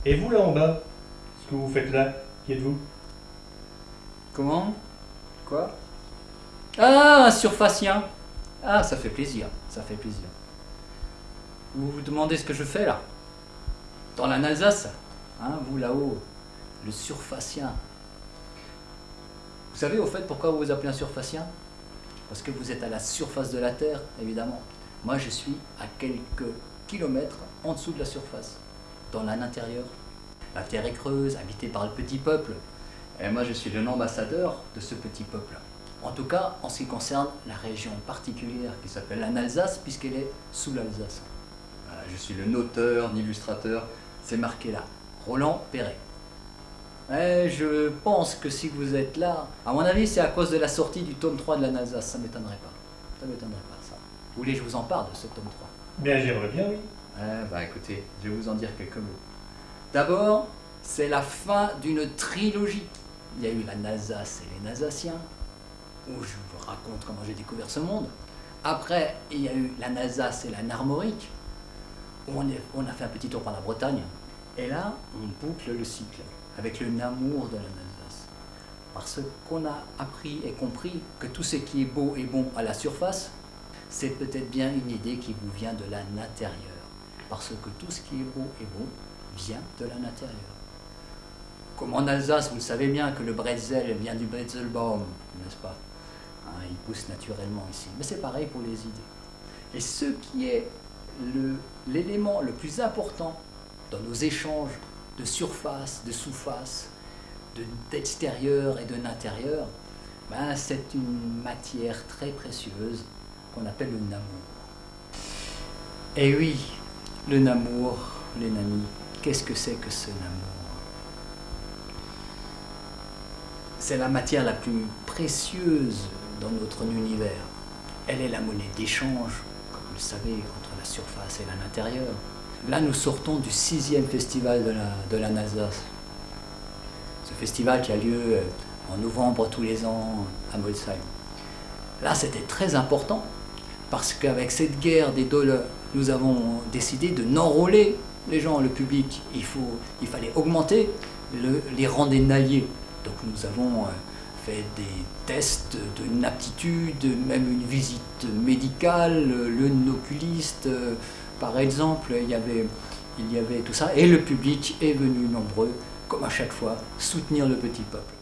Et vous là en bas, ce que vous faites là, qui êtes-vous? Comment? Quoi? Ah, un surfacien. Ah, ça fait plaisir, ça fait plaisir. Vous vous demandez ce que je fais là? Dans la Alsace, hein, vous là-haut, le surfacien. Vous savez au fait pourquoi vous vous appelez un surfacien? Parce que vous êtes à la surface de la Terre, évidemment. Moi, je suis à quelques kilomètres en dessous de la surface, dans l'intérieur. La Terre est creuse, habitée par le petit peuple. Et moi, je suis l'ambassadeur de ce petit peuple. En tout cas, en ce qui concerne la région particulière qui s'appelle l'Alsace, puisqu'elle est sous l'Alsace. Voilà, je suis le auteur, l'illustrateur, c'est marqué là, Roland Perret. Et je pense que si vous êtes là, à mon avis, c'est à cause de la sortie du tome 3 de l'Alsace, ça ne m'étonnerait pas. Ça ne m'étonnerait pas, ça. Vous voulez que je vous en parle de ce tome 3? Bien, j'aimerais bien, oui. Bah écoutez, je vais vous en dire quelques mots. D'abord, c'est la fin d'une trilogie. Il y a eu la Alsace et les Alsaciens, où je vous raconte comment j'ai découvert ce monde. Après, il y a eu la Alsace et la Armorique, où on a fait un petit tour par la Bretagne. Et là, on boucle le cycle avec le Namur de la Alsace. Parce qu'on a appris et compris que tout ce qui est beau et bon à la surface, c'est peut-être bien une idée qui vous vient de l'intérieur. Parce que tout ce qui est beau et bon vient de l'intérieur. Comme en Alsace, vous le savez bien que le bretzel vient du Brezelbaum, n'est-ce pas? Hein, il pousse naturellement ici. Mais c'est pareil pour les idées. Et ce qui est l'élément le plus important dans nos échanges de surface, de sous-face, d'extérieur et de l'intérieur, ben, c'est une matière très précieuse qu'on appelle le Namur. Et oui, le Namur, les amis, qu'est-ce que c'est que ce Namur? C'est la matière la plus précieuse dans notre univers. Elle est la monnaie d'échange, comme vous le savez, entre la surface et l'intérieur. Là, nous sortons du 6e festival de la Alsace. Ce festival qui a lieu en novembre tous les ans à Molsheim. Là, c'était très important parce qu'avec cette guerre des dollars, nous avons décidé de n'enrôler les gens, le public. Il fallait augmenter les rangs des nalliers. Donc nous avons fait des tests d'aptitude, même une visite médicale, le oculiste, par exemple, il y avait tout ça. Et le public est venu nombreux, comme à chaque fois, soutenir le petit peuple.